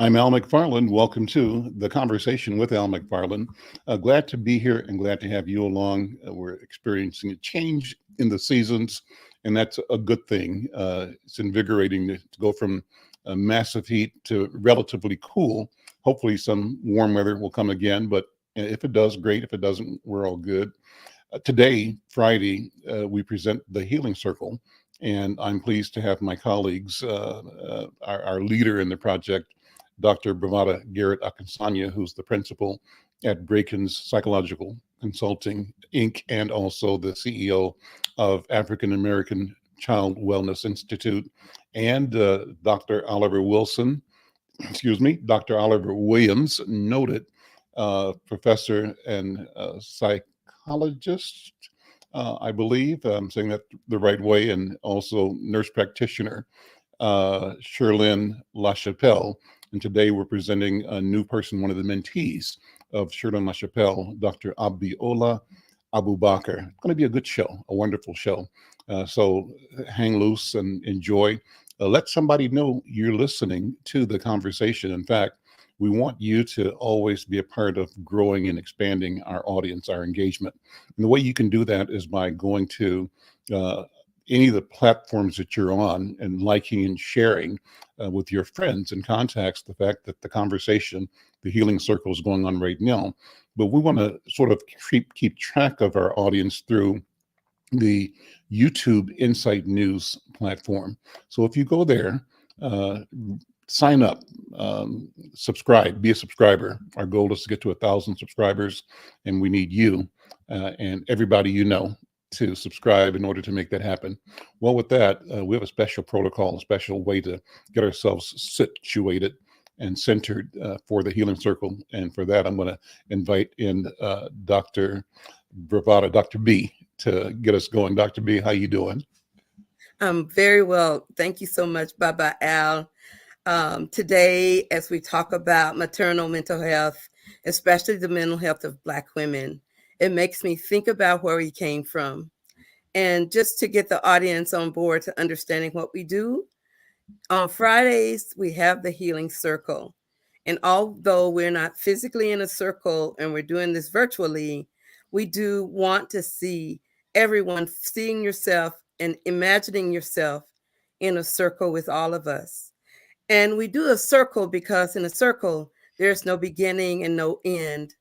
I'm Al McFarlane. Welcome to the Conversation with Al McFarlane. Glad to be here and glad to have you along. We're experiencing a change in the seasons, and that's a good thing. It's invigorating to go from massive heat to relatively cool. Hopefully some warm weather will come again, but if it does, great. If it doesn't, we're all good. Today, Friday, we present the Healing Circle, and I'm pleased to have my colleagues, our leader in the project, Dr. Bravada Garrett Akinsanya, who's the principal at Brakens Psychological Consulting, Inc., and also the CEO of African American Child Wellness Institute, and Dr. Oliver Wilson, Dr. Oliver Williams, noted professor and psychologist, I believe I'm saying that the right way, and also nurse practitioner, Shirlynn LaChapelle. And today we're presenting a new person, one of the mentees of Shirlynn LaChapelle, Dr. Abiola Abu-Bakr. It's going to be a good show, a wonderful show. So hang loose and enjoy. Let somebody know you're listening to the conversation. In fact, we want you to always be a part of growing and expanding our audience, our engagement. And the way you can do that is by going to any of the platforms that you're on and liking and sharing with your friends and contacts the fact that the conversation, the Healing Circle, is going on right now. But we want to sort of keep track of our audience through the YouTube Insight News platform. So if you go there, sign up, subscribe, be a subscriber. Our goal is to get to 1,000 subscribers, and we need you and everybody you know to subscribe in order to make that happen. Well, with that, we have a special protocol, a special way to get ourselves situated and centered for the Healing Circle. And for that, I'm going to invite in Dr. Bravada, Dr. B, to get us going. Dr. B, how you doing? I'm very well. Thank you so much, Baba Al. Today, as we talk about maternal mental health, especially the mental health of Black women, it makes me think about where we came from. And just to get the audience on board to understanding what we do, on Fridays, we have the Healing Circle. And although we're not physically in a circle and we're doing this virtually, we do want to see everyone seeing yourself and imagining yourself in a circle with all of us. And we do a circle because in a circle, there's no beginning and no end.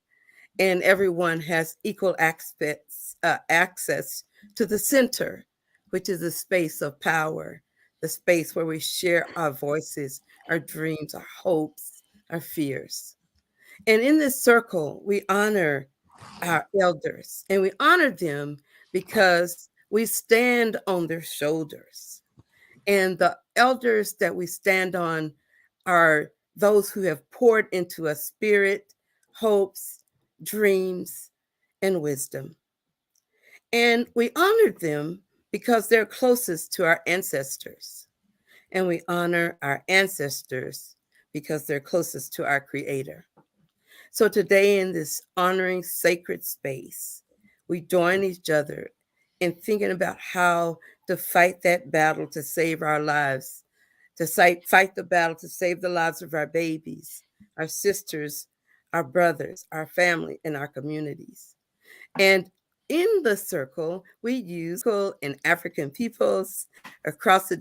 And everyone has equal access to the center, which is a space of power, the space where we share our voices, our dreams, our hopes, our fears. And in this circle, we honor our elders, and we honor them because we stand on their shoulders. And the elders that we stand on are those who have poured into us spirit, hopes, dreams, and wisdom. And we honor them because they're closest to our ancestors. And we honor our ancestors because they're closest to our Creator. So today, in this honoring sacred space, we join each other in thinking about how to fight that battle to save our lives, to fight the battle to save the lives of our babies, our sisters, our brothers, our family, and our communities. And in the circle, we use in African peoples across the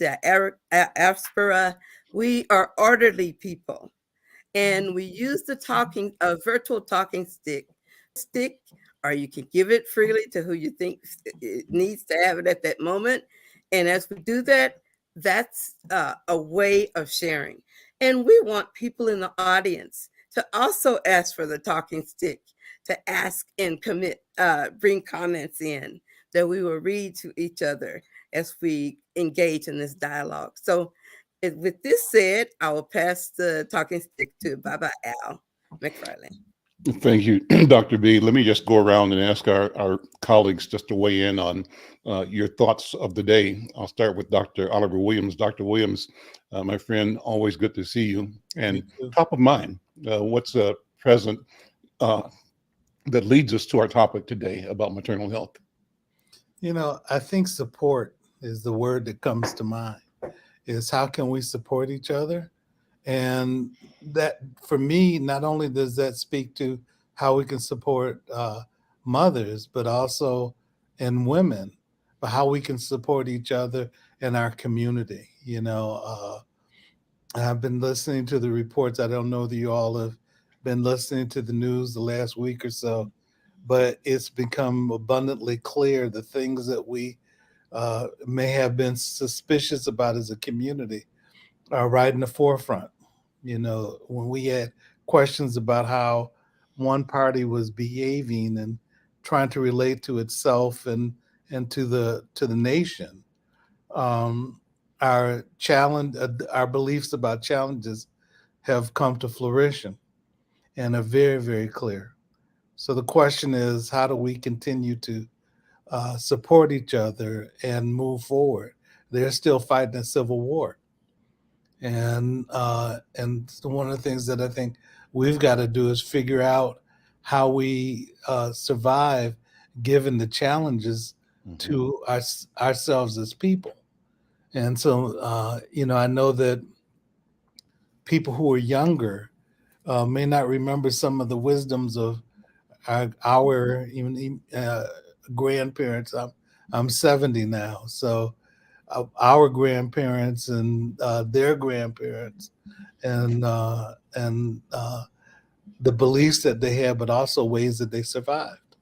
diaspora. We are orderly people, and we use the virtual talking stick, or you can give it freely to who you think it needs to have it at that moment. And as we do that, that's a way of sharing. And we want people in the audience to also ask for the talking stick, to ask and bring comments in that we will read to each other as we engage in this dialogue. So with this said, I will pass the talking stick to Baba Al McFarlane. Thank you, Dr. B. Let me just go around and ask our colleagues just to weigh in on your thoughts of the day. I'll start with Dr. Oliver Williams. Dr. Williams, my friend, always good to see you. And top of mind, what's present that leads us to our topic today about maternal health? You know, I think support is the word that comes to mind. Is how can we support each other? And that, for me, not only does that speak to how we can support mothers, but also in women, but how we can support each other in our community. I've been listening to the reports. I don't know that you all have been listening to the news the last week or so, but it's become abundantly clear the things that we may have been suspicious about as a community are right in the forefront. When we had questions about how one party was behaving and trying to relate to itself and to the nation, our challenge, our beliefs about challenges have come to fruition and are very, very clear. So the question is, how do we continue to support each other and move forward? They're still fighting a civil war, and one of the things that I think we've got to do is figure out how we survive given the challenges to ourselves as people. And so, I know that people who are younger may not remember some of the wisdoms of our even grandparents. I'm 70 now, so our grandparents and their grandparents, and the beliefs that they had, but also ways that they survived.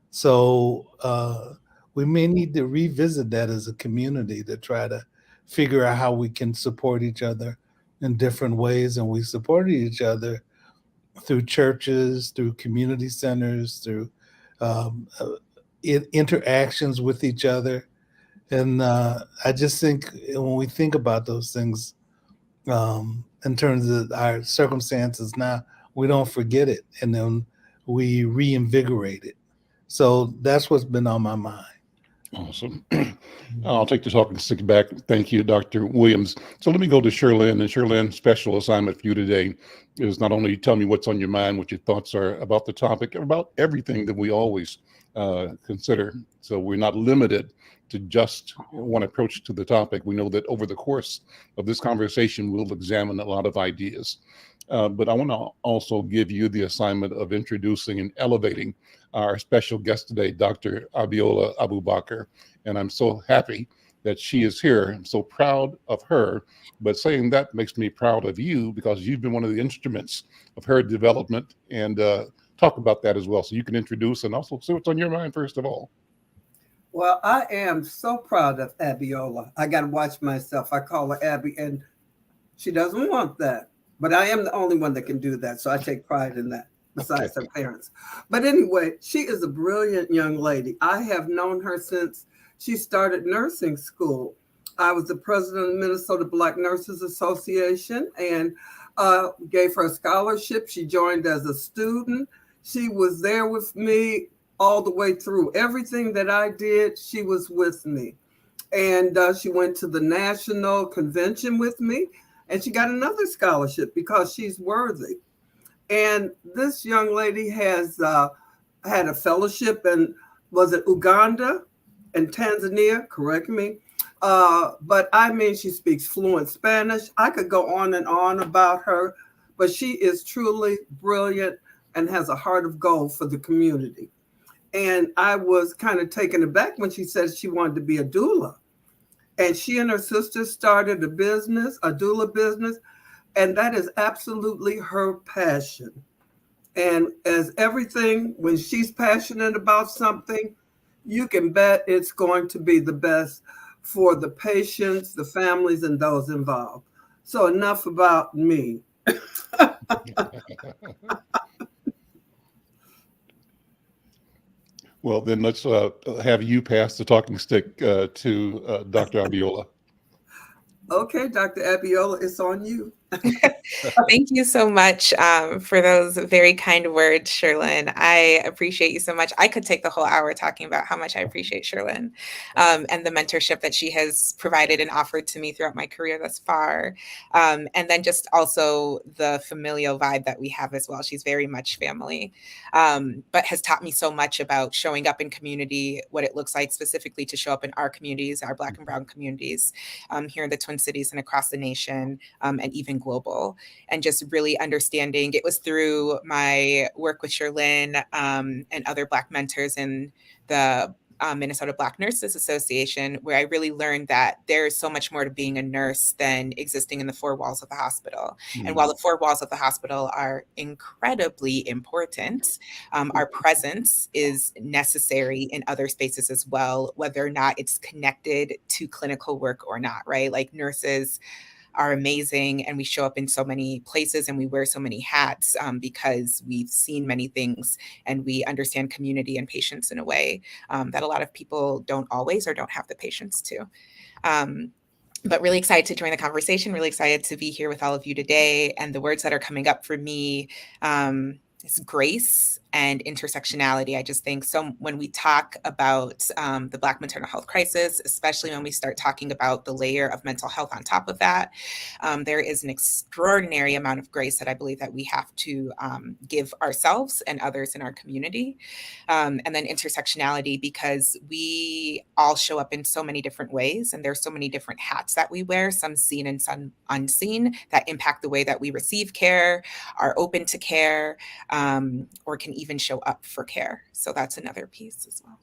So we may need to revisit that as a community to try to figure out how we can support each other in different ways. And we supported each other through churches, through community centers, through interactions with each other. And I just think when we think about those things in terms of our circumstances now, we don't forget it, and then we reinvigorate it. So that's what's been on my mind. Awesome. I'll take the talking stick back. Thank you, Dr. Williams. So let me go to Shirlynn. And Shirlynn, special assignment for you today is not only tell me what's on your mind, what your thoughts are about the topic, about everything that we always consider. So we're not limited to just one approach to the topic. We know that over the course of this conversation, we'll examine a lot of ideas. But I want to also give you the assignment of introducing and elevating our special guest today, Dr. Abiola Abu-Bakr. And I'm so happy that she is here. I'm so proud of her. But saying that makes me proud of you because you've been one of the instruments of her development, and talk about that as well. So you can introduce and also see what's on your mind, first of all. Well, I am so proud of Abiola. I got to watch myself. I call her Abby, and she doesn't want that. But I am the only one that can do that. So I take pride in that, besides her parents. But anyway, she is a brilliant young lady. I have known her since she started nursing school. I was the president of the Minnesota Black Nurses Association and gave her a scholarship. She joined as a student. She was there with me all the way through. Everything that I did, she was with me. And she went to the national convention with me. And she got another scholarship because she's worthy. And this young lady has had a fellowship in, was it Uganda and Tanzania? Correct me. But I mean, she speaks fluent Spanish. I could go on and on about her, but she is truly brilliant and has a heart of gold for the community. And I was kind of taken aback when she said she wanted to be a doula. And she and her sister started a business, a doula business, and that is absolutely her passion. And as everything, when she's passionate about something, you can bet it's going to be the best for the patients, the families, and those involved. So enough about me. Well, then let's have you pass the talking stick to Dr. Abiola. Okay, Dr. Abiola, it's on you. Thank you so much for those very kind words, Shirlynn. I appreciate you so much. I could take the whole hour talking about how much I appreciate Shirlynn and the mentorship that she has provided and offered to me throughout my career thus far. And then just also the familial vibe that we have as well. She's very much family, but has taught me so much about showing up in community, what it looks like specifically to show up in our communities, our Black and Brown communities here in the Twin Cities and across the nation, and even going global and just really understanding. It was through my work with Shirlynn and other Black mentors in the Minnesota Black Nurses Association, where I really learned that there's so much more to being a nurse than existing in the four walls of the hospital. And while the four walls of the hospital are incredibly important, our presence is necessary in other spaces as well, whether or not it's connected to clinical work or not, right? Like nurses are amazing and we show up in so many places and we wear so many hats because we've seen many things and we understand community and patients in a way that a lot of people don't always or don't have the patience to. But really excited to join the conversation, really excited to be here with all of you today. And the words that are coming up for me is grace and intersectionality. I just think so when we talk about the Black maternal health crisis, especially when we start talking about the layer of mental health on top of that, there is an extraordinary amount of grace that I believe that we have to give ourselves and others in our community. And then intersectionality, because we all show up in so many different ways and there's so many different hats that we wear, some seen and some unseen, that impact the way that we receive care, are open to care, or can even show up for care. So that's another piece as well.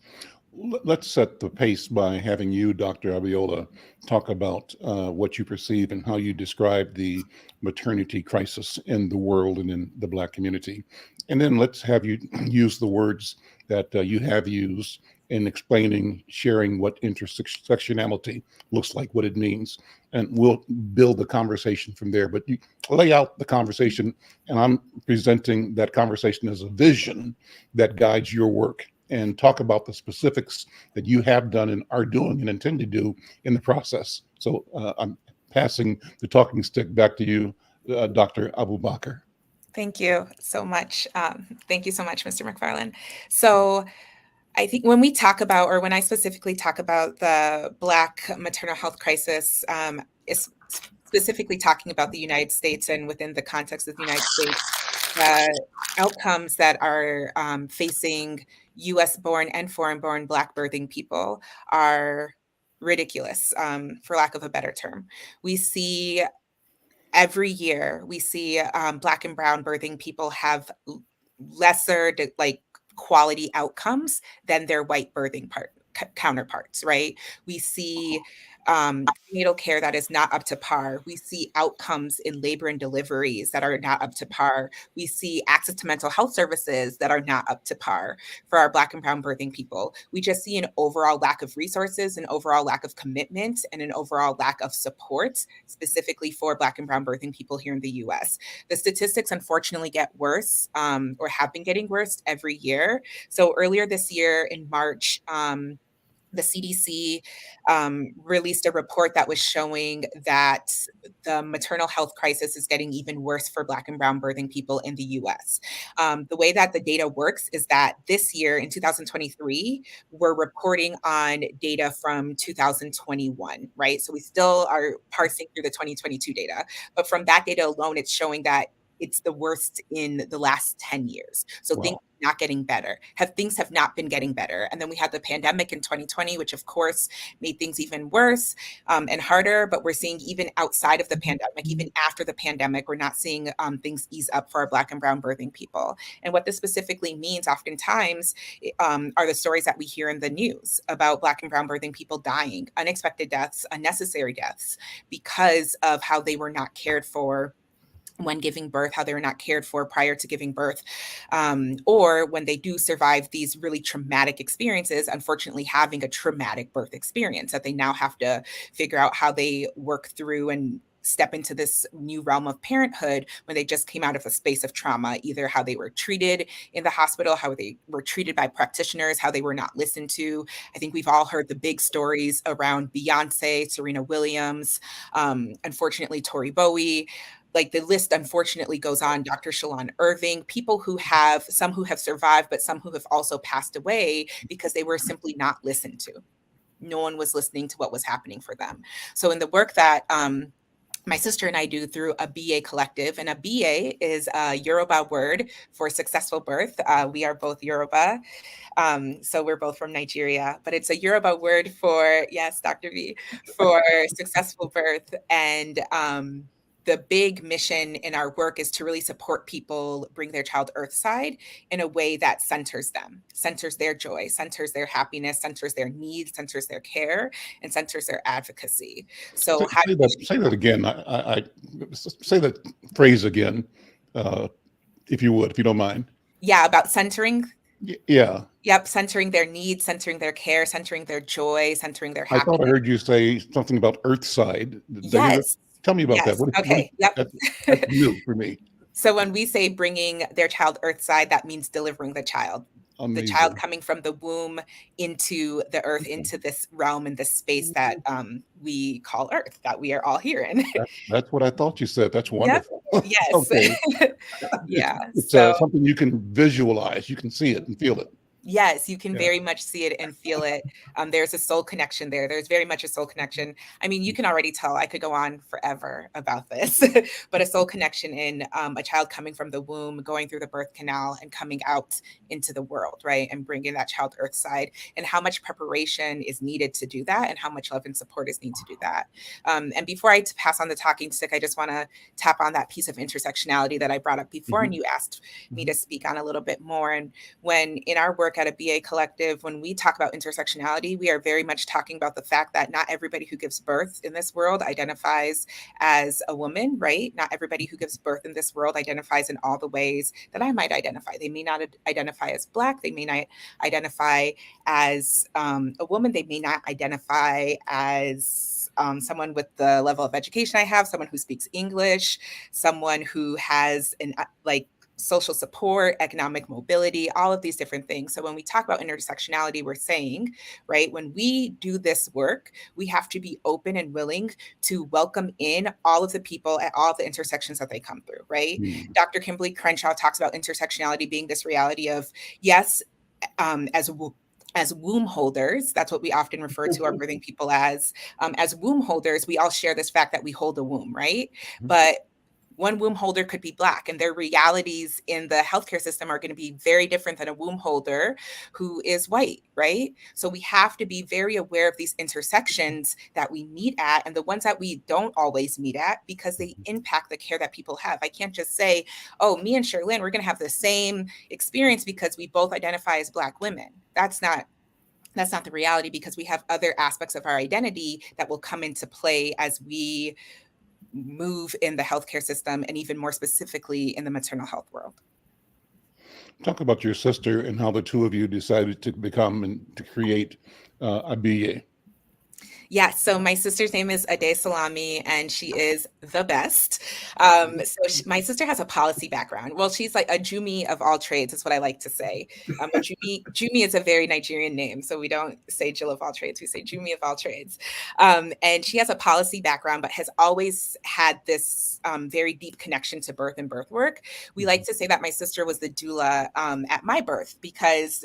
Let's set the pace by having you, Dr. Abiola, talk about what you perceive and how you describe the maternity crisis in the world and in the Black community. And then let's have you use the words that you have used in explaining, sharing what intersectionality looks like, what it means, and we'll build the conversation from there. But you lay out the conversation, and I'm presenting that conversation as a vision that guides your work, and talk about the specifics that you have done and are doing and intend to do in the process. So I'm passing the talking stick back to you, Dr. Abu-Bakr. Thank you so much. Thank you so much, Mr. McFarlane. So I think when we talk about, or when I specifically talk about the Black maternal health crisis, is specifically talking about the United States and within the context of the United States, outcomes that are facing US-born and foreign-born Black birthing people are ridiculous, for lack of a better term. We see every year, we see Black and brown birthing people have lesser quality outcomes than their white birthing counterparts, right? We see prenatal care that is not up to par. We see outcomes in labor and deliveries that are not up to par. We see access to mental health services that are not up to par for our Black and brown birthing people. We just see an overall lack of resources, an overall lack of commitment, and an overall lack of support specifically for Black and brown birthing people here in the US. The statistics unfortunately get worse, or have been getting worse every year. So earlier this year in March, the CDC released a report that was showing that the maternal health crisis is getting even worse for Black and brown birthing people in the US. The way that the data works is that this year in 2023, we're reporting on data from 2021, right? So we still are parsing through the 2022 data, but from that data alone, it's showing that it's the worst in the last 10 years. So things are not getting better. Things have not been getting better. And then we had the pandemic in 2020, which of course made things even worse and harder. But we're seeing even outside of the pandemic, even after the pandemic, we're not seeing things ease up for our Black and brown birthing people. And what this specifically means oftentimes are the stories that we hear in the news about Black and brown birthing people dying, unexpected deaths, unnecessary deaths, because of how they were not cared for when giving birth, how they were not cared for prior to giving birth, or when they do survive these really traumatic experiences, unfortunately having a traumatic birth experience that they now have to figure out how they work through and step into this new realm of parenthood when they just came out of a space of trauma, either how they were treated in the hospital, how they were treated by practitioners, how they were not listened to. I think we've all heard the big stories around Beyonce, Serena Williams, unfortunately, Tori Bowie. Like the list unfortunately goes on, Dr. Shalon Irving, people who have, some who have survived, but some who have also passed away because they were simply not listened to. No one was listening to what was happening for them. So in the work that my sister and I do through Abiyè Collective, and Abiyè is a Yoruba word for successful birth. We are both Yoruba, so we're both from Nigeria, but it's a Yoruba word for, yes, Dr. V, for successful birth. And the big mission in our work is to really support people bring their child earthside in a way that centers them, centers their joy, centers their happiness, centers their needs, centers their care, and centers their advocacy. So Say that again. I say that phrase again, if you would, if you don't mind. Yeah, about centering. Yeah. Yep, centering their needs, centering their care, centering their joy, centering their I happiness. thought I heard you say something about Earthside. Yes. Tell me about Yes. that. Okay. Yep. That's new for me. So when we say bringing their child earthside, that means delivering the child. Amazing. The child coming from the womb into the earth, into this realm and this space that we call Earth, that we are all here in. That's what I thought you said. That's wonderful. Yep. Yes. Okay. Yeah. It's so, something you can visualize. You can see it and feel it. Yes, you can very much see it and feel it. There's a soul connection there. There's very much a soul connection. I mean, you can already tell. I could go on forever about this, but a soul connection in a child coming from the womb, going through the birth canal and coming out into the world, right? And bringing that child earthside, and how much preparation is needed to do that, and how much love and support is needed to do that. And before I pass on the talking stick, I just want to tap on that piece of intersectionality that I brought up before, and you asked me to speak on a little bit more. And when in our work at ABÍYÉ Collective, when we talk about intersectionality, we are very much talking about the fact that not everybody who gives birth in this world identifies as a woman, right? Not everybody who gives birth in this world identifies in all the ways that I might identify. They may not identify as Black. They may not identify as a woman. They may not identify as someone with the level of education I have, someone who speaks English, someone who has an social support, economic mobility, all of these different things. So when we talk about intersectionality, we're saying, right, when we do this work, we have to be open and willing to welcome in all of the people at all the intersections that they come through, right? Dr. Kimberly Crenshaw talks about intersectionality being this reality of, yes, as womb holders, that's what we often refer to our birthing people as womb holders, we all share this fact that we hold a womb, right? But one womb holder could be Black, and their realities in the healthcare system are going to be very different than a womb holder who is white, right? So we have to be very aware of these intersections that we meet at, and the ones that we don't always meet at, because they impact the care that people have. I can't just say, oh, me and Shirlynn, we're going to have the same experience because we both identify as Black women. That's not the reality, because we have other aspects of our identity that will come into play as we move in the healthcare system, and even more specifically in the maternal health world. Talk about your sister and how the two of you decided to become and to create ABÍYÉ. Yeah, so my sister's name is Ade Salami, and she is the best. My sister has a policy background. Well, she's like a Jumi of all trades, is what I like to say. Jumi is a very Nigerian name, so we don't say Jill of all trades, we say Jumi of all trades. And she has a policy background, but has always had this very deep connection to birth and birth work. We like to say that my sister was the doula at my birth, because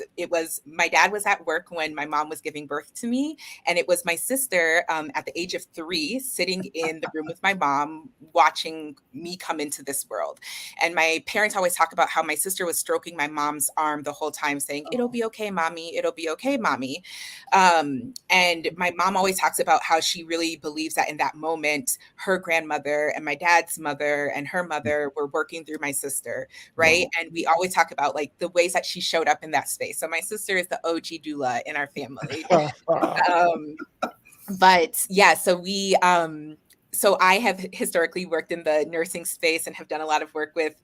my dad was at work when my mom was giving birth to me, and it was my sister at the age of 3 sitting in the room with my mom watching me come into this world. And my parents always talk about how my sister was stroking my mom's arm the whole time saying, "It'll be okay, mommy, it'll be okay, mommy." And my mom always talks about how she really believes that in that moment, her grandmother and my dad's mother and her mother were working through my sister, right? Wow. And we always talk about like the ways that she showed up in that space. So my sister is the OG doula in our family. But yeah, so I have historically worked in the nursing space and have done a lot of work with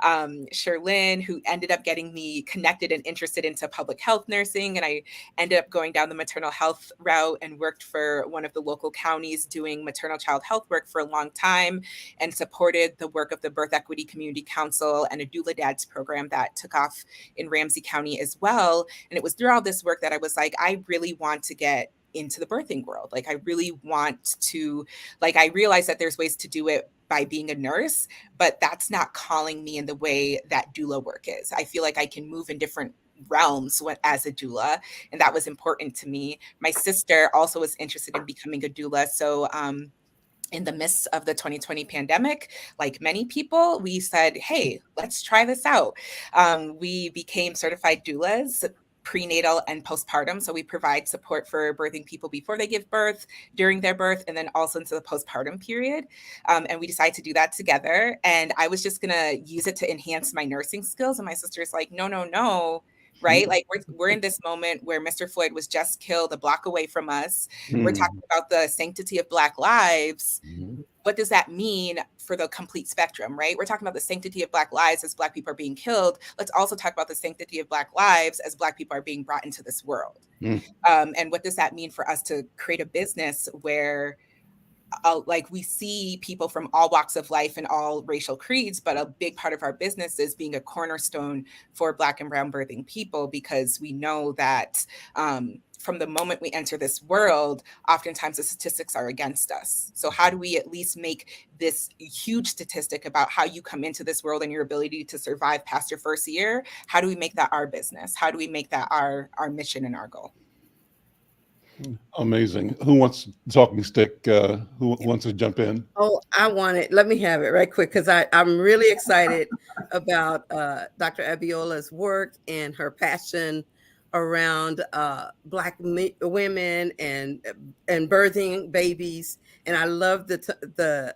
Shirlynn, who ended up getting me connected and interested into public health nursing. And I ended up going down the maternal health route and worked for one of the local counties doing maternal child health work for a long time, and supported the work of the Birth Equity Community Council and a Doula Dads program that took off in Ramsey County as well. And it was through all this work that I was like, I really want to get into the birthing world. Like, I really want to, I realized that there's ways to do it by being a nurse, but that's not calling me in the way that doula work is. I feel like I can move in different realms as a doula, and that was important to me. My sister also was interested in becoming a doula. So, in the midst of the 2020 pandemic, like many people, we said, hey, let's try this out. We became certified doulas prenatal and postpartum. So we provide support for birthing people before they give birth, during their birth, and then also into the postpartum period. And we decided to do that together. And I was just gonna use it to enhance my nursing skills. And my sister's like, no, right? Like we're in this moment where Mr. Floyd was just killed a block away from us. We're talking about the sanctity of Black lives. What does that mean for the complete spectrum, right? We're talking about the sanctity of Black lives as Black people are being killed. Let's also talk about the sanctity of Black lives as Black people are being brought into this world. And what does that mean for us to create a business where like we see people from all walks of life and all racial creeds, but a big part of our business is being a cornerstone for Black and brown birthing people, because we know that from the moment we enter this world, oftentimes the statistics are against us. So how do we at least make this huge statistic about how you come into this world and your ability to survive past your first year? How do we make that our business? How do we make that our mission and our goal? Amazing. Who wants talking stick? Who wants to jump in? Oh, I want it. Let me have it right quick, because I'm really excited about Dr. Abiola's work and her passion around Black women and birthing babies. And I love the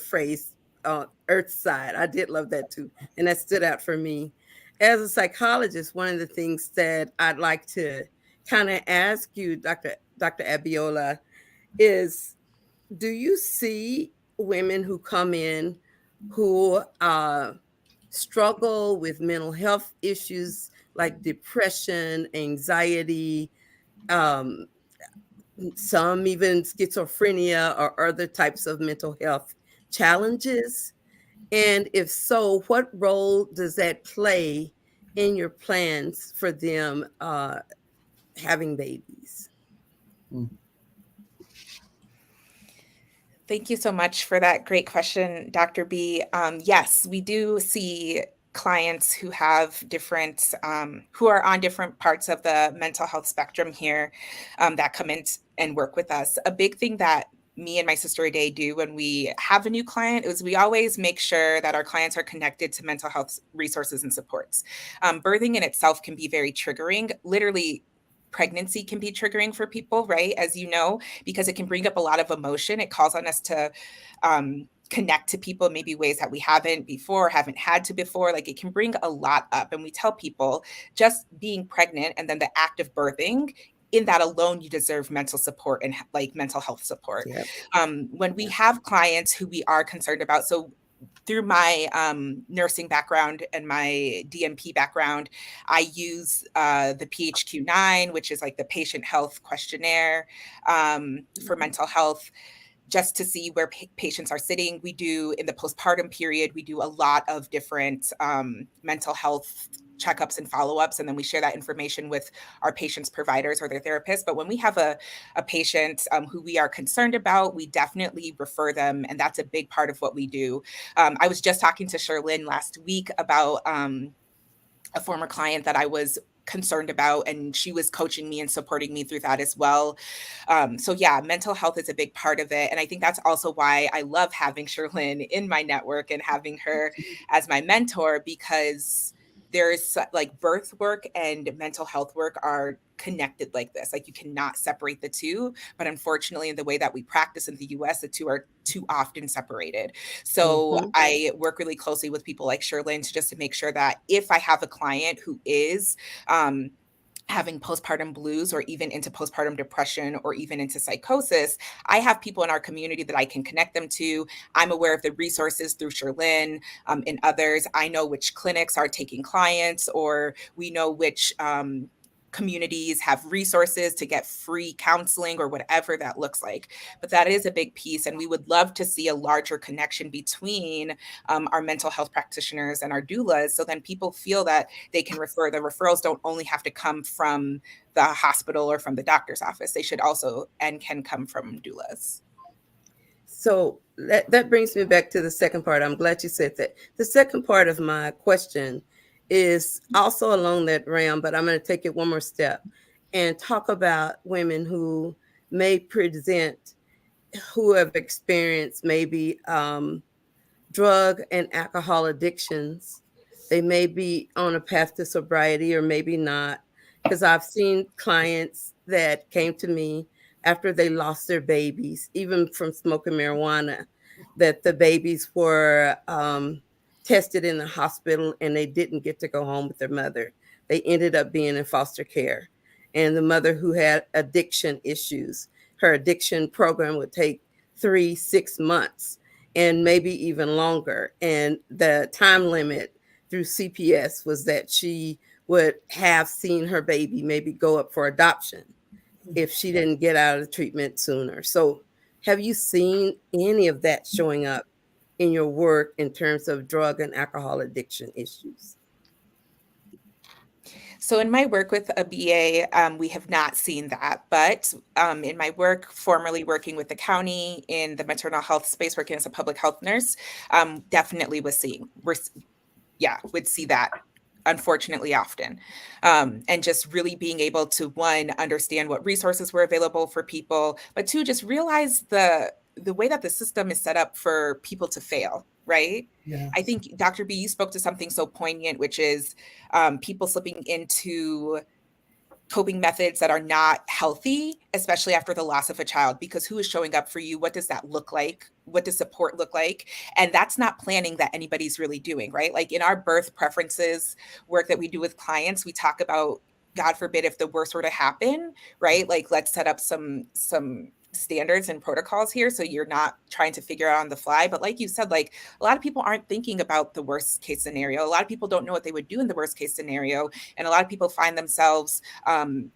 phrase "Earth side." I did love that too, and that stood out for me. As a psychologist, one of the things that I'd like to kind of ask you, Dr. Abiola, is, do you see women who come in who struggle with mental health issues like depression, anxiety, some even schizophrenia or other types of mental health challenges? And if so, what role does that play in your plans for them having babies? Thank you so much for that great question, Dr. B. Yes, we do see clients who have different, who are on different parts of the mental health spectrum here that come in and work with us. A big thing that me and my sister Ade do when we have a new client is we always make sure that our clients are connected to mental health resources and supports. Birthing in itself can be very triggering. Literally, pregnancy can be triggering for people, right? As you know, because it can bring up a lot of emotion. It calls on us to connect to people, maybe ways that we haven't before, haven't had to before. Like it can bring a lot up. And we tell people just being pregnant and then the act of birthing, in that alone, you deserve mental support and like mental health support. Yep. When we have clients who we are concerned about, so through my nursing background and my DNP background, I use the PHQ-9, which is like the patient health questionnaire for mental health, just to see where patients are sitting. We do, in the postpartum period, we do a lot of different mental health checkups and follow-ups, and then we share that information with our patients' providers or their therapists. But when we have a patient who we are concerned about, we definitely refer them, and that's a big part of what we do. I was just talking to Shirlynn last week about a former client that I was concerned about, and she was coaching me and supporting me through that as well. So yeah, mental health is a big part of it. And I think that's also why I love having Shirlynn in my network and having her as my mentor, because there's like birth work and mental health work are connected like this. Like you cannot separate the two, but unfortunately in the way that we practice in the US, the two are too often separated. So I work really closely with people like Shirlynn to make sure that if I have a client who is having postpartum blues or even into postpartum depression or even into psychosis, I have people in our community that I can connect them to. I'm aware of the resources through Shirlynn and others. I know which clinics are taking clients, or we know which communities have resources to get free counseling or whatever that looks like. But that is a big piece. And we would love to see a larger connection between our mental health practitioners and our doulas. So then people feel that they can refer. The referrals don't only have to come from the hospital or from the doctor's office. They should also and can come from doulas. So that brings me back to the second part. I'm glad you said that. The second part of my question is also along that realm, but I'm going to take it one more step and talk about women who may present, who have experienced maybe drug and alcohol addictions. They may be on a path to sobriety or maybe not. because I've seen clients that came to me after they lost their babies, even from smoking marijuana, that the babies were tested in the hospital and they didn't get to go home with their mother. They ended up being in foster care. And the mother who had addiction issues, her addiction program would take 3-6 months and maybe even longer. And the time limit through CPS was that she would have seen her baby maybe go up for adoption if she didn't get out of the treatment sooner. So have you seen any of that showing up in your work in terms of drug and alcohol addiction issues? So in my work with ABIYÉ, we have not seen that, but in my work, formerly working with the county in the maternal health space, working as a public health nurse, definitely would see that, unfortunately, often. And just really being able to, one, understand what resources were available for people, but two, just realize the way that the system is set up for people to fail, right? Yes. I think, Dr. B, you spoke to something so poignant, which is people slipping into coping methods that are not healthy, especially after the loss of a child, because who is showing up for you? What does that look like? What does support look like? And that's not planning that anybody's really doing, right? Like in our birth preferences work that we do with clients, we talk about, God forbid, if the worst were to happen, right? Like let's set up some standards and protocols here so you're not trying to figure out on the fly. But like you said, like a lot of people aren't thinking about the worst case scenario. A lot of people don't know what they would do in the worst case scenario. And a lot of people find themselves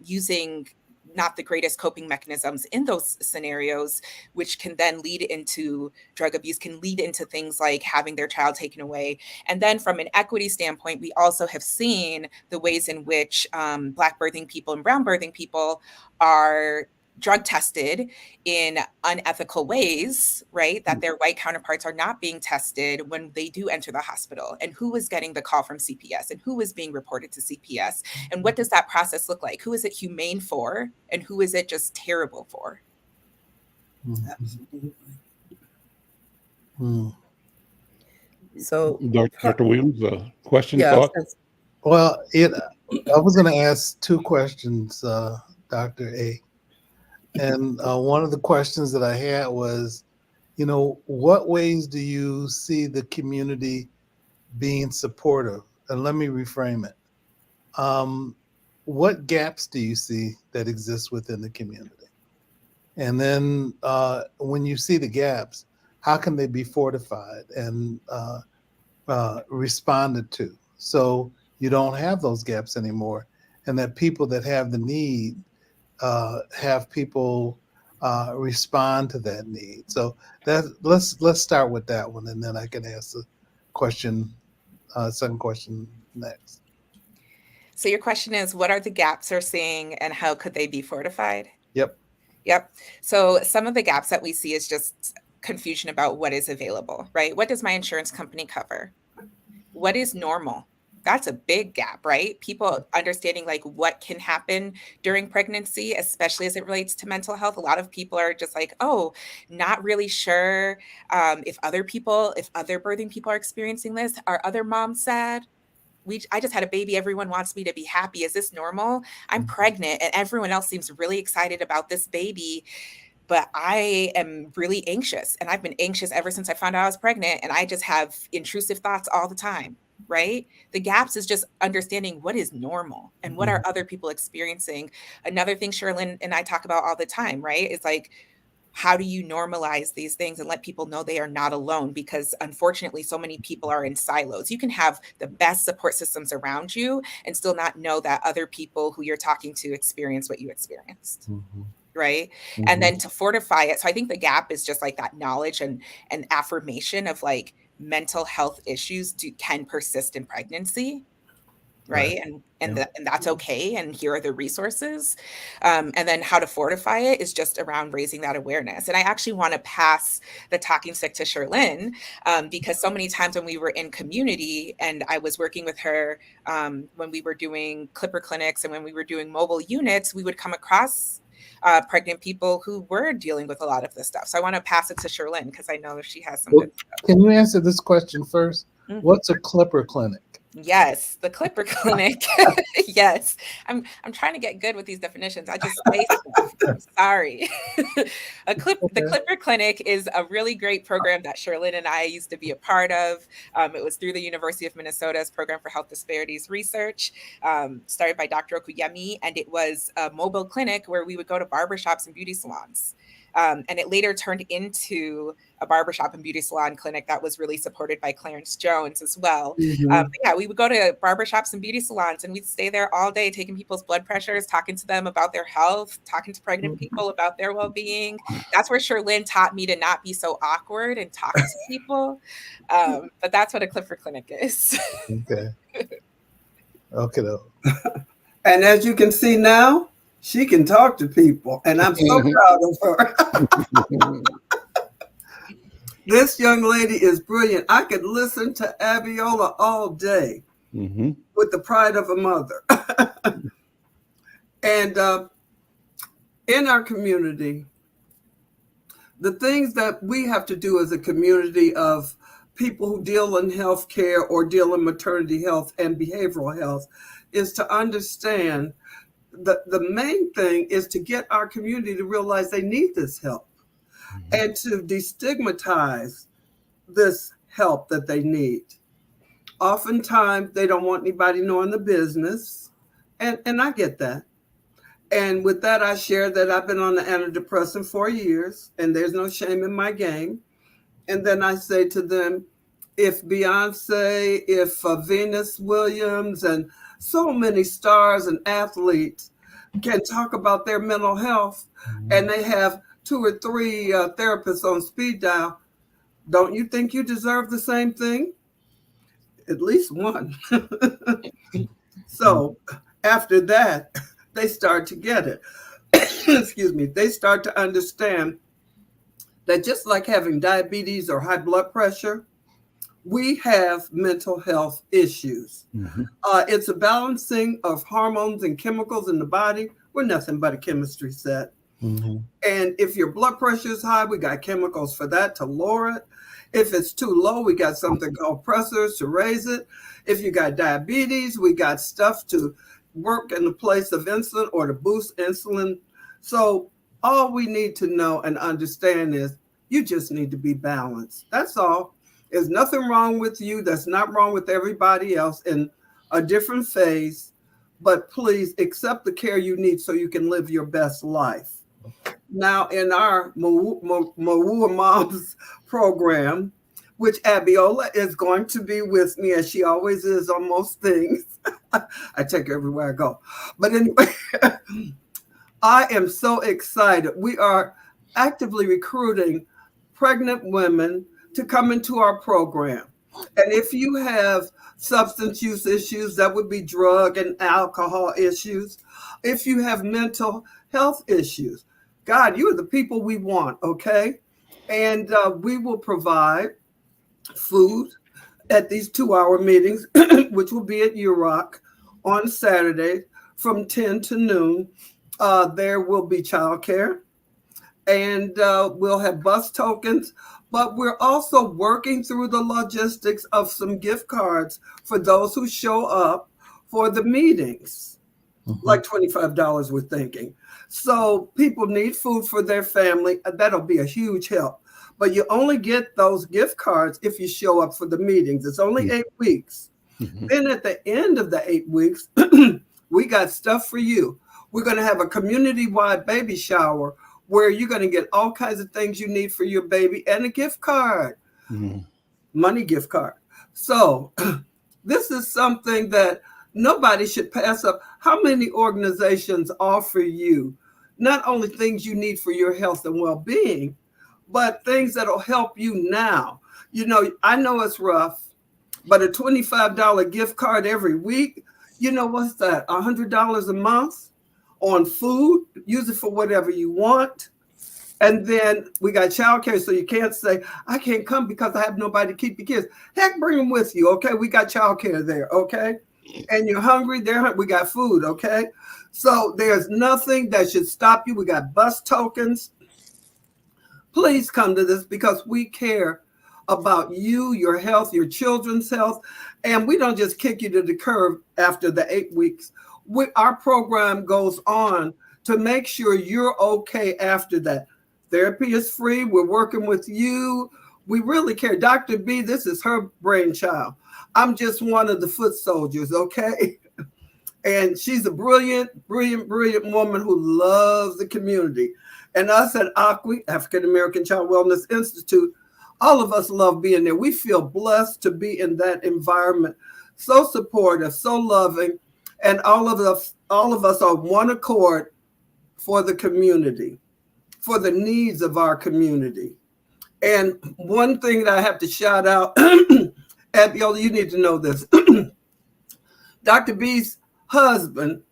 using not the greatest coping mechanisms in those scenarios, which can then lead into drug abuse, can lead into things like having their child taken away. And then from an equity standpoint, we also have seen the ways in which Black birthing people and brown birthing people are drug tested in unethical ways, right? That their white counterparts are not being tested when they do enter the hospital, and who is getting the call from CPS and who is being reported to CPS. And what does that process look like? Who is it humane for? And who is it just terrible for? Absolutely. So Dr. Williams, question, yeah, thought? Well, I was going to ask two questions, Dr. A. And one of the questions that I had was, what ways do you see the community being supportive? And let me reframe it. What gaps do you see that exist within the community? And then when you see the gaps, how can they be fortified and responded to so you don't have those gaps anymore, and that people that have the need have people respond to that need? So let's start with that one, and then I can ask the second question next. So your question is, what are the gaps we're seeing and how could they be fortified? Yep. So some of the gaps that we see is just confusion about what is available, right? What does my insurance company cover? What is normal? That's a big gap, right? People understanding like what can happen during pregnancy, especially as it relates to mental health. A lot of people are just like, oh, not really sure if other birthing people are experiencing this. Are other moms sad? I just had a baby. Everyone wants me to be happy. Is this normal? I'm pregnant and everyone else seems really excited about this baby, but I am really anxious. And I've been anxious ever since I found out I was pregnant. And I just have intrusive thoughts all the time, right? The gaps is just understanding what is normal and what are other people experiencing. Another thing Shirlynn and I talk about all the time, right? Is like, how do you normalize these things and let people know they are not alone? Because unfortunately, so many people are in silos. You can have the best support systems around you and still not know that other people who you're talking to experience what you experienced. Right. And then to fortify it. So I think the gap is just like that knowledge and affirmation of like mental health issues can persist in pregnancy. Right. And that's okay. And here are the resources. And then how to fortify it is just around raising that awareness. And I actually want to pass the talking stick to Shirlynn because so many times when we were in community and I was working with her when we were doing clipper clinics and when we were doing mobile units, we would come across pregnant people who were dealing with a lot of this stuff. So I want to pass it to Shirlynn because I know she has some good stuff. Can you answer this question first? What's a clipper clinic? Yes, the Clipper Clinic. Yes, I'm trying to get good with these definitions. I just say stuff. I'm sorry. The Clipper Clinic is a really great program that Shirlyn and I used to be a part of. It was through the University of Minnesota's Program for Health Disparities Research, started by Dr. Okuyemi, and it was a mobile clinic where we would go to barbershops and beauty salons. And it later turned into a barbershop and beauty salon clinic that was really supported by Clarence Jones as well. Mhm. Yeah, we would go to barbershops and beauty salons and we'd stay there all day, taking people's blood pressures, talking to them about their health, talking to pregnant people about their well-being. That's where Shirlyn taught me to not be so awkward and talk to people. But that's what a Clipper Clinic is. Okay. Okay. And as you can see now, she can talk to people, and I'm so proud of her. This young lady is brilliant. I could listen to Abiola all day with the pride of a mother. And in our community, the things that we have to do as a community of people who deal in healthcare or deal in maternity health and behavioral health is to understand the main thing is to get our community to realize they need this help and to destigmatize this help that they need. Oftentimes, they don't want anybody knowing the business, and I get that. And with that, I share that I've been on the antidepressant for years, and there's no shame in my game. And then I say to them, if Beyonce, if Venus Williams, and so many stars and athletes can talk about their mental health, and they have 2 or 3 therapists on speed dial, don't you think you deserve the same thing? At least one. So after that, they start to get it. Excuse me. They start to understand that just like having diabetes or high blood pressure, we have mental health issues. It's a balancing of hormones and chemicals in the body. We're nothing but a chemistry set. And if your blood pressure is high, we got chemicals for that to lower it. If it's too low, we got something called pressors to raise it. If you got diabetes, we got stuff to work in the place of insulin or to boost insulin. So all we need to know and understand is you just need to be balanced. That's all. There's nothing wrong with you. That's not wrong with everybody else in a different phase. But please accept the care you need so you can live your best life. Now, in our Mawua Moms program, which Abiola is going to be with me, as she always is on most things. I take her everywhere I go. But anyway, I am so excited. We are actively recruiting pregnant women to come into our program. And if you have substance use issues, that would be drug and alcohol issues. If you have mental health issues, God, you are the people we want, okay? And we will provide food at these 2-hour meetings, which will be at UROC on Saturday from 10 to noon. There will be childcare, and we'll have bus tokens. But we're also working through the logistics of some gift cards for those who show up for the meetings, like $25, we're thinking. So people need food for their family. That'll be a huge help. But you only get those gift cards if you show up for the meetings. It's only 8 weeks. Then at the end of the 8 weeks, we got stuff for you. We're going to have a community-wide baby shower where you're going to get all kinds of things you need for your baby and a gift card, money gift card. So this is something that nobody should pass up. How many organizations offer you not only things you need for your health and well-being, but things that'll help you now? You know, I know it's rough, but a $25 gift card every week, you know, what's that? $100 a month on food. Use it for whatever you want. And then we got childcare, so you can't say, I can't come because I have nobody to keep the kids. Heck, bring them with you, okay? We got childcare there, okay? And you're hungry, we got food, okay? So there's nothing that should stop you. We got bus tokens. Please come to this because we care about you, your health, your children's health. And we don't just kick you to the curb after the 8 weeks. Our program goes on to make sure you're okay after that. Therapy is free. We're working with you. We really care. Dr. B, this is her brainchild. I'm just one of the foot soldiers, okay? And she's a brilliant woman who loves the community. And us at ACWI, African American Child Wellness Institute, all of us love being there. We feel blessed to be in that environment. So supportive, so loving, and all of us are one accord for the community, for the needs of our community. And one thing that I have to shout out, Abiola, you need to know this. Dr. B's husband,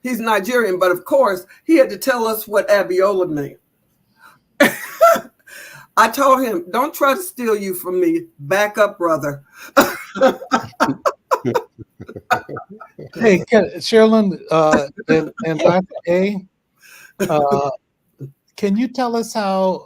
he's Nigerian, but of course, he had to tell us what Abiola meant. I told him, don't try to steal you from me. Back up, brother. Hey, Shirlyn and Dr. A, can you tell us how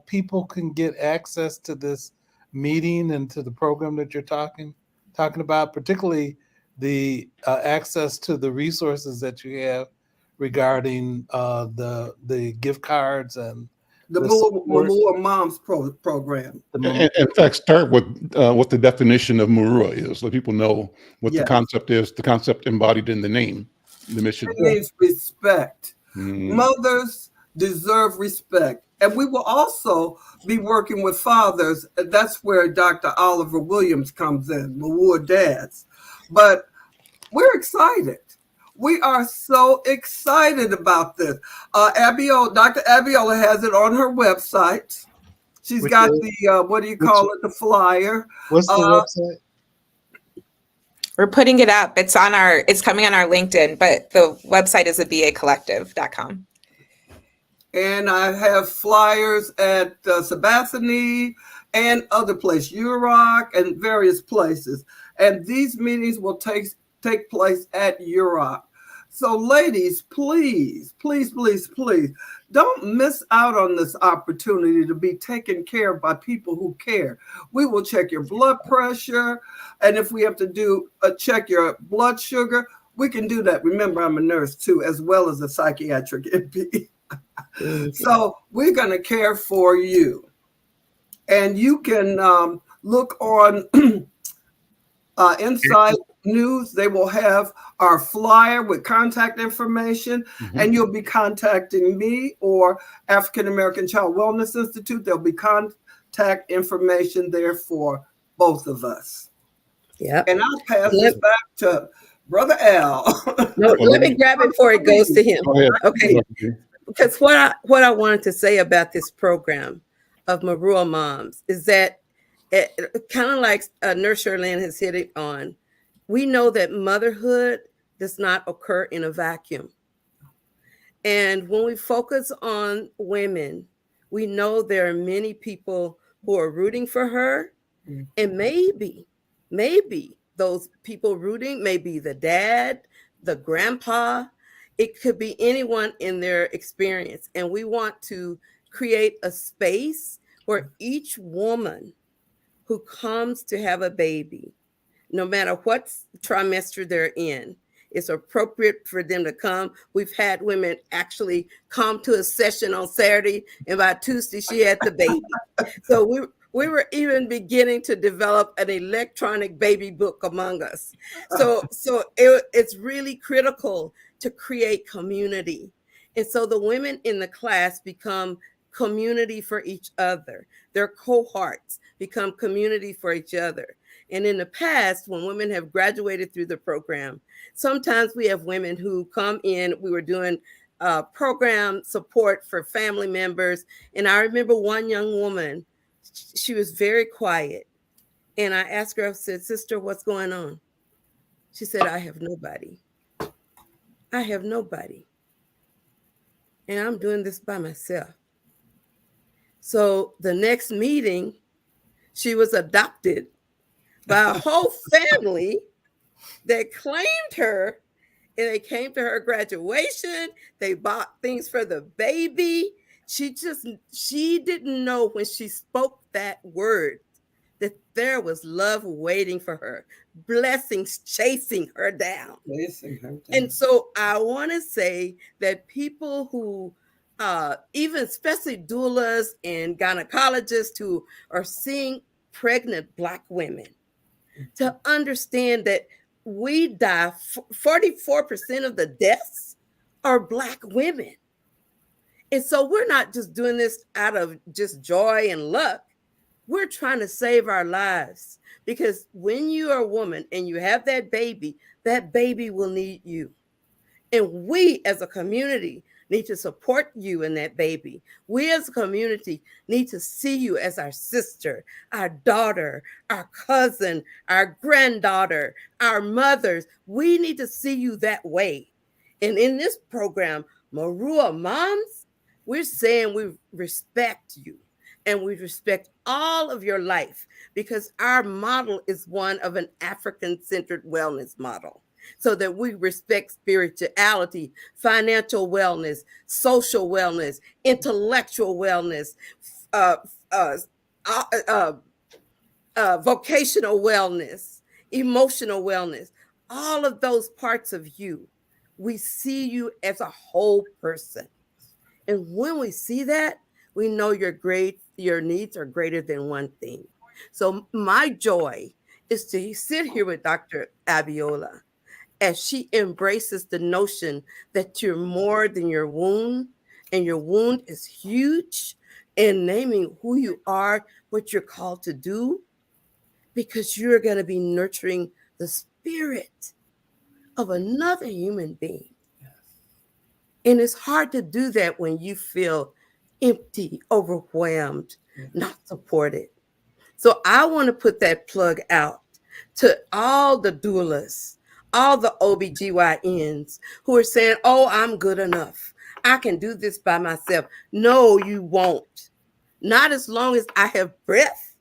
people can get access to this meeting and to the program that you're talking about, particularly the access to the resources that you have regarding the gift cards and the Marua Moms program. In fact, start with what the definition of Marua is, so people know what the concept is, the concept embodied in the name, the mission. It means respect. Mothers deserve respect. And we will also be working with fathers. That's where Dr. Oliver Williams comes in, Marua dads. But we're excited. We are so excited about this. Dr. Abiola has it on her website. She's got the, what do you call it, the flyer. What's the website? We're putting it up. It's coming on our LinkedIn, but the website is ABYA And I have flyers at Sabathani and other places, UROC and various places. And these meetings will take place at UROC. So ladies, please, please, please, please, don't miss out on this opportunity to be taken care of by people who care. We will check your blood pressure. And if we have to check your blood sugar, we can do that. Remember, I'm a nurse too, as well as a psychiatric MP. So we're going to care for you. And you can look on Inside News. They will have our flyer with contact information, and you'll be contacting me or African American Child Wellness Institute. There'll be contact information there for both of us. Yeah. And I'll pass this back to Brother Al. No, let me grab it before it goes to him. Go ahead. Okay. Because what I wanted to say about this program of Marua Moms is that it kind of like Nurse Shirlynn has hit it on. We know that motherhood does not occur in a vacuum. And when we focus on women, we know there are many people who are rooting for her. And maybe those people rooting may be the dad, the grandpa. It could be anyone in their experience. And we want to create a space where each woman who comes to have a baby, no matter what trimester they're in, it's appropriate for them to come. We've had women actually come to a session on Saturday, and by Tuesday, she had the baby. So we were even beginning to develop an electronic baby book among us. So it's really critical to create community. And so the women in the class become community for each other. Their cohorts become community for each other. And in the past, when women have graduated through the program, sometimes we have women who come in. We were doing program support for family members. And I remember one young woman, she was very quiet. And I asked her, I said, "Sister, what's going on?" She said, "I have nobody. I have nobody. And I'm doing this by myself." So the next meeting, she was adopted by a whole family that claimed her, and they came to her graduation. They bought things for the baby. She didn't know when she spoke that word, that there was love waiting for her, blessings chasing her down. Chasing her down. And so I want to say that people who, even especially doulas and gynecologists who are seeing pregnant Black women, to understand that we die, 44% of the deaths are Black women. And so we're not just doing this out of just joy and luck. We're trying to save our lives, because when you are a woman and you have that baby will need you. And we as a community need to support you and that baby. We as a community need to see you as our sister, our daughter, our cousin, our granddaughter, our mothers. We need to see you that way. And in this program, Marua Moms, we're saying we respect you and we respect all of your life, because our model is one of an African-centered wellness model, so that we respect spirituality, financial wellness, social wellness, intellectual wellness, vocational wellness, emotional wellness, all of those parts of you. We see you as a whole person. And when we see that, we know your needs are greater than one thing. So my joy is to sit here with Dr. Abiola as she embraces the notion that you're more than your wound, and your wound is huge, and naming who you are, what you're called to do, because you're going to be nurturing the spirit of another human being. And it's hard to do that when you feel empty, overwhelmed, not supported. So I want to put that plug out to all the doulas, all the OBGYNs who are saying, oh, I'm good enough. I can do this by myself. No, you won't. Not as long as I have breath.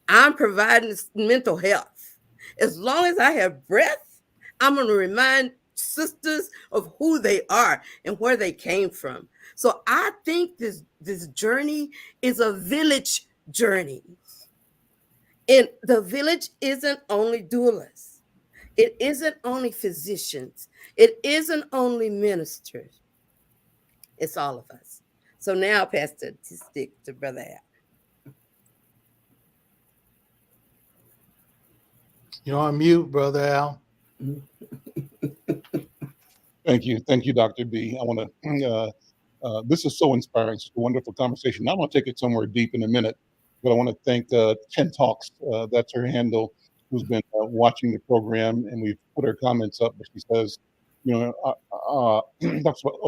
I'm providing mental health. As long as I have breath, I'm going to remind sisters of who they are and where they came from. So I think this journey is a village journey. And the village isn't only doulas. It isn't only physicians. It isn't only ministers. It's all of us. So now I'll pass the stick to Brother Al. You're on mute, Brother Al. Thank you, Dr. B. I want to, this is so inspiring. It's a wonderful conversation. I want to take it somewhere deep in a minute, but I want to thank 10 Talks, that's her handle, who's been watching the program, and we've put her comments up, but she says,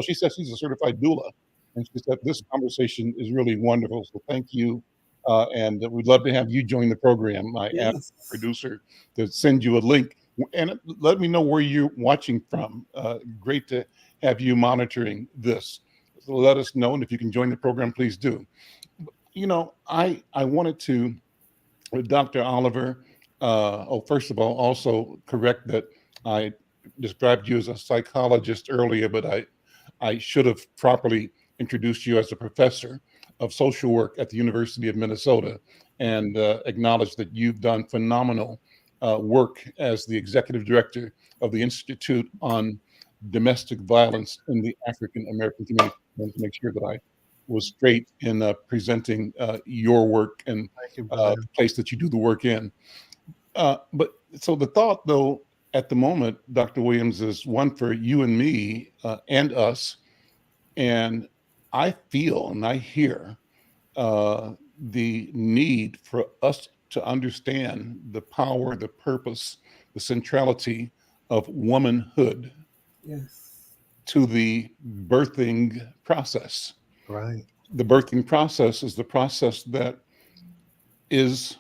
she says she's a certified doula, and she said this conversation is really wonderful, so thank you, and we'd love to have you join the program. I asked the producer to send you a link, and let me know where you're watching from. Great to have you monitoring this. So let us know, and if you can join the program, please do. I wanted to, with Dr. Oliver, first of all, also correct that I described you as a psychologist earlier, but I should have properly introduced you as a professor of social work at the University of Minnesota, and acknowledged that you've done phenomenal work as the executive director of the Institute on Domestic Violence in the African American Community. I wanted to make sure that I was straight in presenting your work and the place that you do the work in. But so the thought, though, at the moment, Dr. Williams, is one for you and me and us. And I feel and I hear the need for us to understand the power, the purpose, the centrality of womanhood to the birthing process. Right. The birthing process is the process that is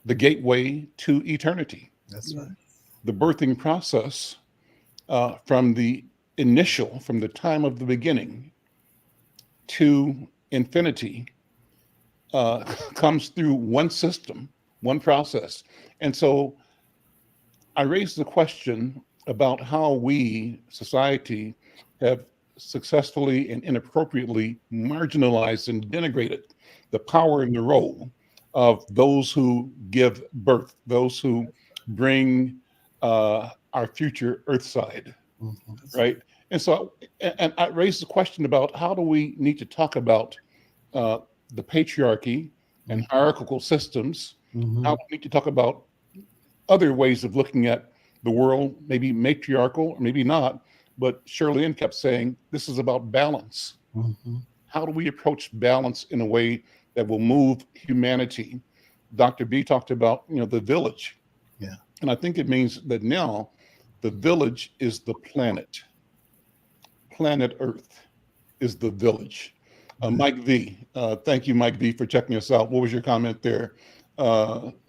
the gateway to eternity. That's right. The birthing process from the time of the beginning to infinity comes through one system, one process. And so I raised the question about how we, society, have successfully and inappropriately marginalized and denigrated the power and the role of those who give birth, those who bring our future Earthside, right? And so, and I raised the question about how do we need to talk about the patriarchy and hierarchical systems? How do we need to talk about other ways of looking at the world, maybe matriarchal, or maybe not? But Shirlynn kept saying, this is about balance. How do we approach balance in a way that will move humanity? Dr. B talked about, the village. Yeah. And I think it means that now the village is the planet. Planet Earth is the village. Mike V, thank you, Mike V, for checking us out. What was your comment there?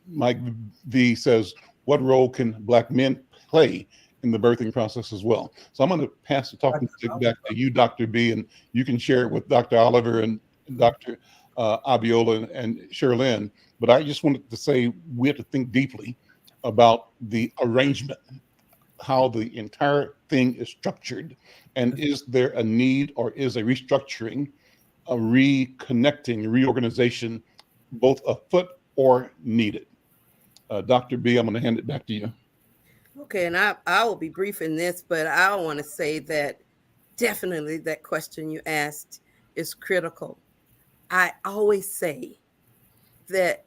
Mike V says, what role can Black men play in the birthing process as well? So I'm going to pass the talking stick back to you, Dr. B, and you can share it with Dr. Oliver and Dr. Abiola and Shirlynn. But I just wanted to say we have to think deeply about the arrangement, how the entire thing is structured, and is there a need or is a restructuring, a reconnecting, reorganization, both afoot or needed? Dr. B, I'm going to hand it back to you. Okay, and I will be brief in this, but I want to say that definitely that question you asked is critical. I always say that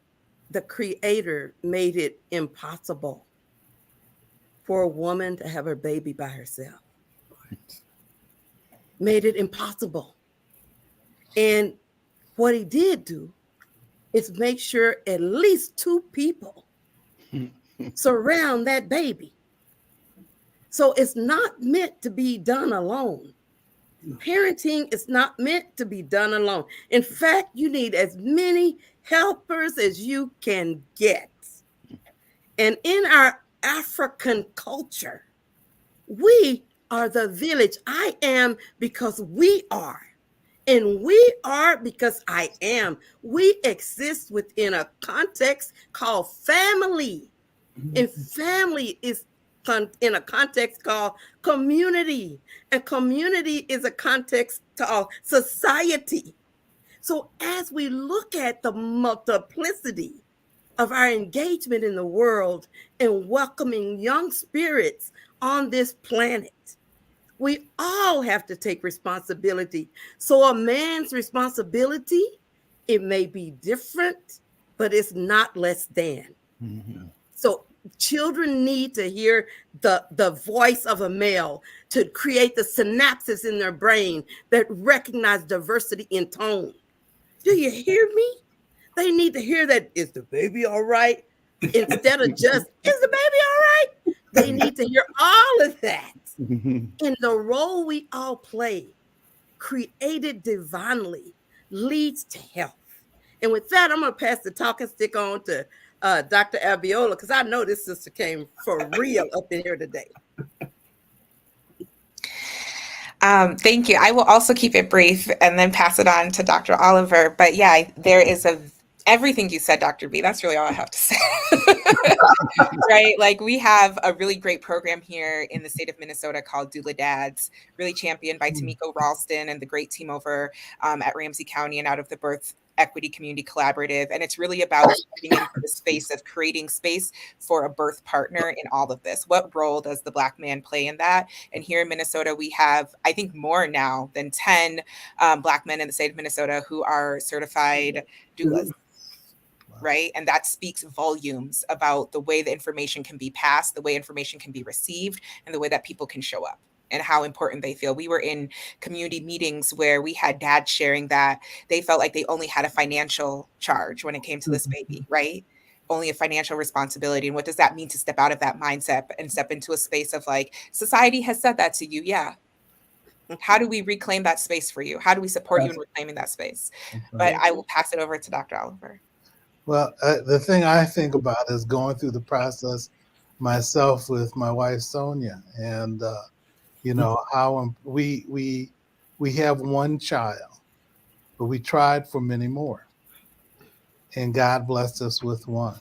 the Creator made it impossible for a woman to have her baby by herself. Made it impossible. And what he did do is make sure at least two people surround that baby. So it's not meant to be done alone. Parenting is not meant to be done alone. In fact, you need as many helpers as you can get. And in our African culture, we are the village. I am because we are. And we are because I am. We exist within a context called family. And family is in a context called community. And community is a context called society. So as we look at the multiplicity of our engagement in the world and welcoming young spirits on this planet, we all have to take responsibility. So a man's responsibility, it may be different, but it's not less than. So children need to hear the voice of a male to create the synapses in their brain that recognize diversity in tone. Do you hear me? They need to hear that, is the baby all right? Instead of just, is the baby all right? They need to hear all of that. And the role we all play, created divinely, leads to health. And with that, I'm going to pass the talking stick on to Dr. Abiola, because I know this sister came for real up in here today. Thank you. I will also keep it brief and then pass it on to Dr. Oliver. But yeah, there is everything you said, Dr. B, that's really all I have to say. Right? Like, we have a really great program here in the state of Minnesota called Doula Dads, really championed by Tamiko Ralston and the great team over at Ramsey County and out of the Birth Equity Community Collaborative. And it's really about getting into the space of creating space for a birth partner in all of this. What role does the Black man play in that? And here in Minnesota, we have, I think, more now than 10 Black men in the state of Minnesota who are certified doulas. Right. And that speaks volumes about the way the information can be passed, the way information can be received, and the way that people can show up and how important they feel. We were in community meetings where we had dads sharing that they felt like they only had a financial charge when it came to this baby, right? Only a financial responsibility. And what does that mean to step out of that mindset and step into a space of like, society has said that to you. Yeah. How do we reclaim that space for you? How do we support you in reclaiming that space? But I will pass it over to Dr. Oliver. Well, the thing I think about is going through the process myself with my wife, Sonia, and, how we have one child, but we tried for many more, and God blessed us with one.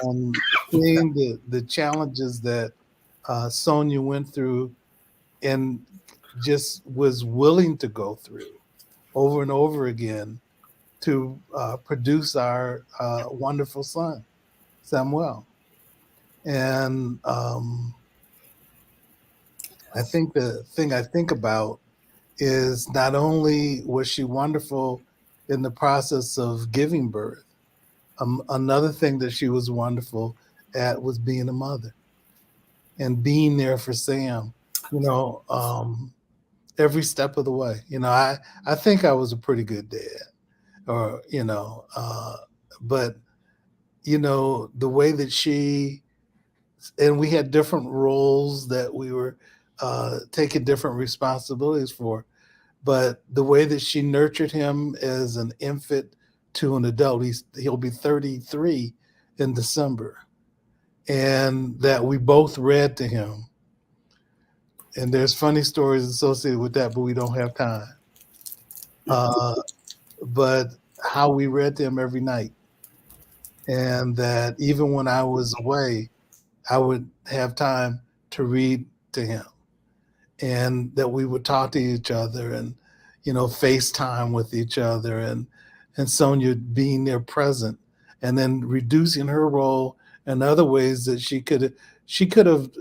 And seeing the challenges that Sonia went through and just was willing to go through over and over again, to produce our wonderful son, Samuel. And I think the thing I think about is not only was she wonderful in the process of giving birth, another thing that she was wonderful at was being a mother and being there for Sam, every step of the way. I think I was a pretty good dad, but the way that and we had different roles that we were taking different responsibilities for, but the way that she nurtured him as an infant to an adult, he'll be 33 in December, and that we both read to him. And there's funny stories associated with that, but we don't have time. But how we read to him every night, and that even when I was away, I would have time to read to him, and that we would talk to each other and, FaceTime with each other, and Sonia being there present, and then reducing her role in other ways that she could have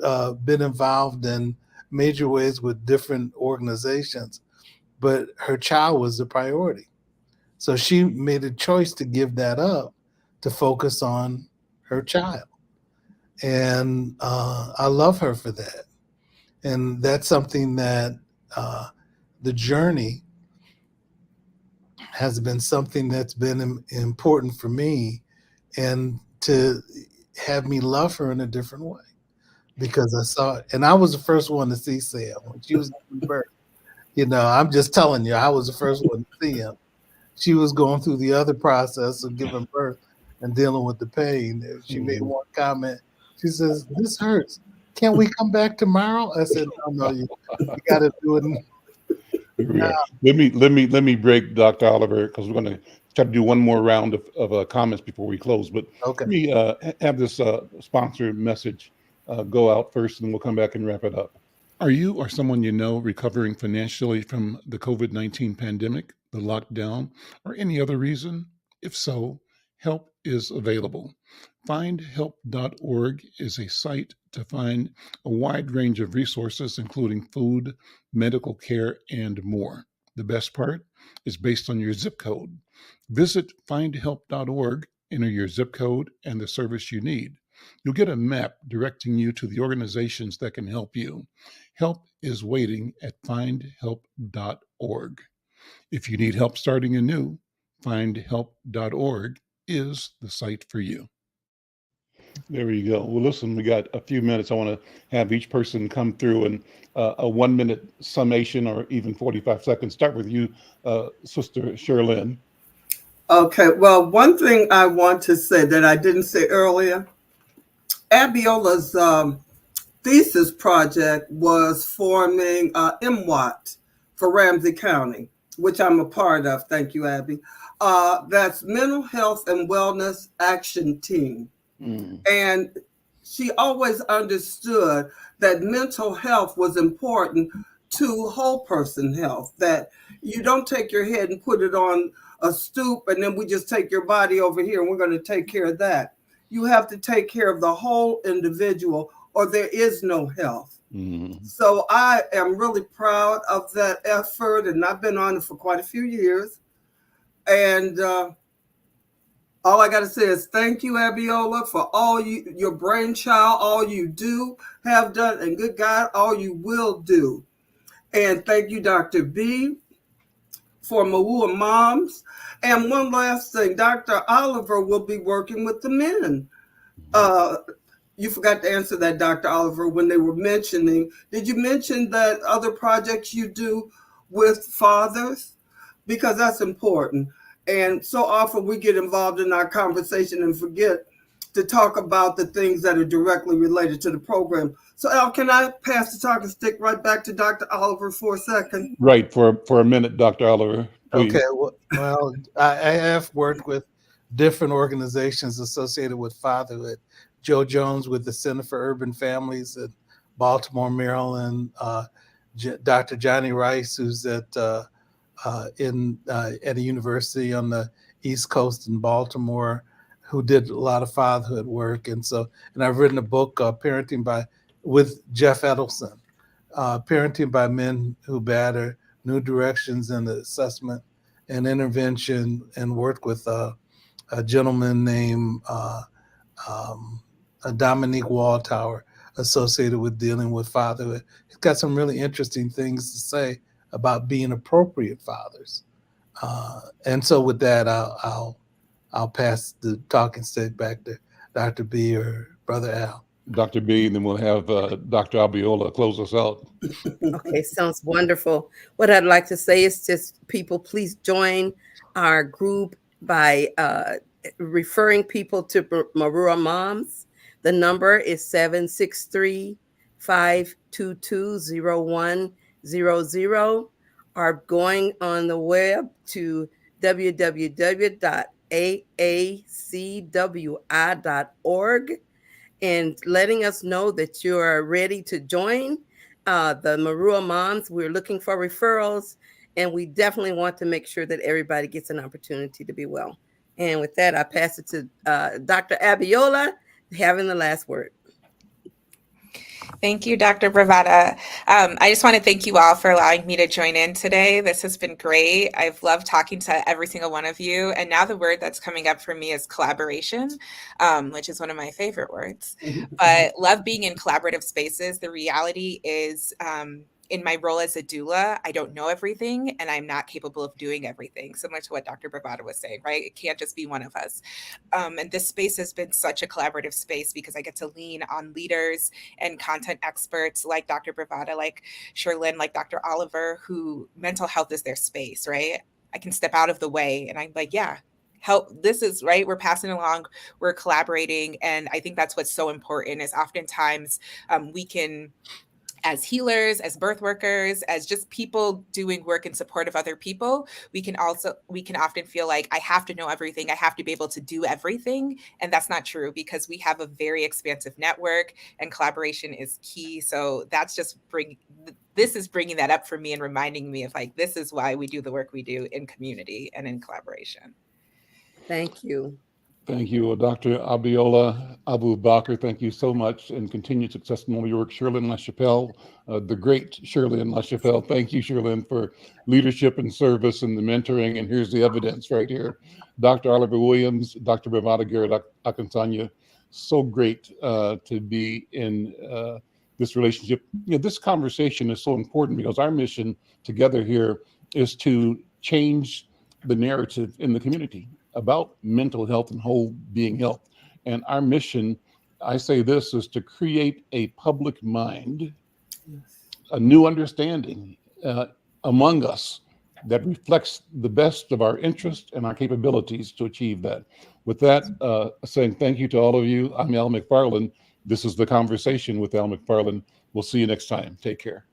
been involved in major ways with different organizations, but her child was the priority. So she made a choice to give that up to focus on her child. And I love her for that. And that's something that the journey has been something that's been important for me, and to have me love her in a different way, because I saw it. And I was the first one to see Sam when she was giving birth. I'm just telling you, I was the first one to see him. She was going through the other process of giving birth and dealing with the pain. She made one comment. She says, "This hurts. Can't we come back tomorrow?" I said, "No, you got to do it." Let me break Dr. Oliver, because we're going to try to do one more round of comments before we close. But okay, let me have this sponsored message go out first, and then we'll come back and wrap it up. Are you or someone you know recovering financially from the COVID-19 pandemic, the lockdown, or any other reason? If so, help is available. Findhelp.org is a site to find a wide range of resources, including food, medical care, and more. The best part is based on your zip code. Visit findhelp.org, enter your zip code and the service you need. You'll get a map directing you to the organizations that can help you. Help is waiting at findhelp.org. If you need help starting anew, findhelp.org is the site for you. There you go. Well, listen, we got a few minutes. I want to have each person come through and a 1 minute summation, or even 45 seconds. Start with you, Sister Shirlynn. Okay. Well, one thing I want to say that I didn't say earlier, Abiola's thesis project was forming MWAT for Ramsey County, which I'm a part of. Thank you, Abby. That's Mental Health and Wellness Action Team. And she always understood that mental health was important to whole person health, that you don't take your head and put it on a stoop and then we just take your body over here and we're going to take care of that. You have to take care of the whole individual, or there is no health. So I am really proud of that effort, and I've been on it for quite a few years. And all I got to say is thank you, Abiola, for all your brainchild, all you do, have done, and good God, all you will do. And thank you, Dr. B, for Mawua Moms. And one last thing, Dr. Oliver will be working with the men. You forgot to answer that, Dr. Oliver, when they were mentioning. Did you mention that other projects you do with fathers? Because that's important. And so often we get involved in our conversation and forget to talk about the things that are directly related to the program. So, Al, can I pass the talking stick right back to Dr. Oliver for a second? Right, for a minute, Dr. Oliver, please. Okay, well, I have worked with different organizations associated with fatherhood. Joe Jones with the Center for Urban Families in Baltimore, Maryland. Dr. Johnny Rice, who's at a university on the East Coast in Baltimore, who did a lot of fatherhood work. And I've written a book, with Jeff Edelson, Parenting by Men Who Batter, New Directions in the Assessment and Intervention, and worked with a gentleman named Dominique Waldtower, associated with dealing with fatherhood. He's got some really interesting things to say about being appropriate fathers. And so with that, I'll pass the talking stick back to Dr. B or Brother Al. Dr. B, and then we'll have Dr. Abiola close us out. Okay, sounds wonderful. What I'd like to say is just people, please join our group by referring people to Marua Moms. The number is 763-522-0100, or going on the web to www.aacwi.org and letting us know that you are ready to join the Marua Moms. We're looking for referrals, and we definitely want to make sure that everybody gets an opportunity to be well. And with that, I pass it to Dr. Abiola, having the last word. Thank you, Dr. Bravata. I just want to thank you all for allowing me to join in today. This has been great. I've loved talking to every single one of you. And now the word that's coming up for me is collaboration, which is one of my favorite words. But love being in collaborative spaces. The reality is, in my role as a doula, I don't know everything and I'm not capable of doing everything, similar to what Dr. Bravata was saying, right? It can't just be one of us. And this space has been such a collaborative space because I get to lean on leaders and content experts like Dr. Bravata, like Shirlynn, like Dr. Oliver, who mental health is their space, right? I can step out of the way and I'm like, yeah, help. This is right. We're passing along, we're collaborating. And I think that's what's so important is oftentimes we can, as healers, as birth workers, as just people doing work in support of other people, we can often feel like I have to know everything. I have to be able to do everything. And that's not true because we have a very expansive network and collaboration is key. So that's just this is bringing that up for me and reminding me of like, this is why we do the work we do in community and in collaboration. Thank you. Thank you, Dr. Abiola Abu-Bakr. Thank you so much, and continued success in all your work. Shirlynn LaChapelle, the great Shirlynn LaChapelle. Thank you, Shirlynn, for leadership and service and the mentoring. And here's the evidence right here. Dr. Oliver Williams, Dr. Bravata Garrett Akinsanya, so great to be in this relationship. You know, this conversation is so important because our mission together here is to change the narrative in the community about mental health and whole being health. And our mission, I say this, is to create a public mind, a new understanding among us that reflects the best of our interests and our capabilities to achieve that. With that, saying thank you to all of you. I'm Al McFarlane. This is The Conversation with Al McFarlane. We'll see you next time. Take care.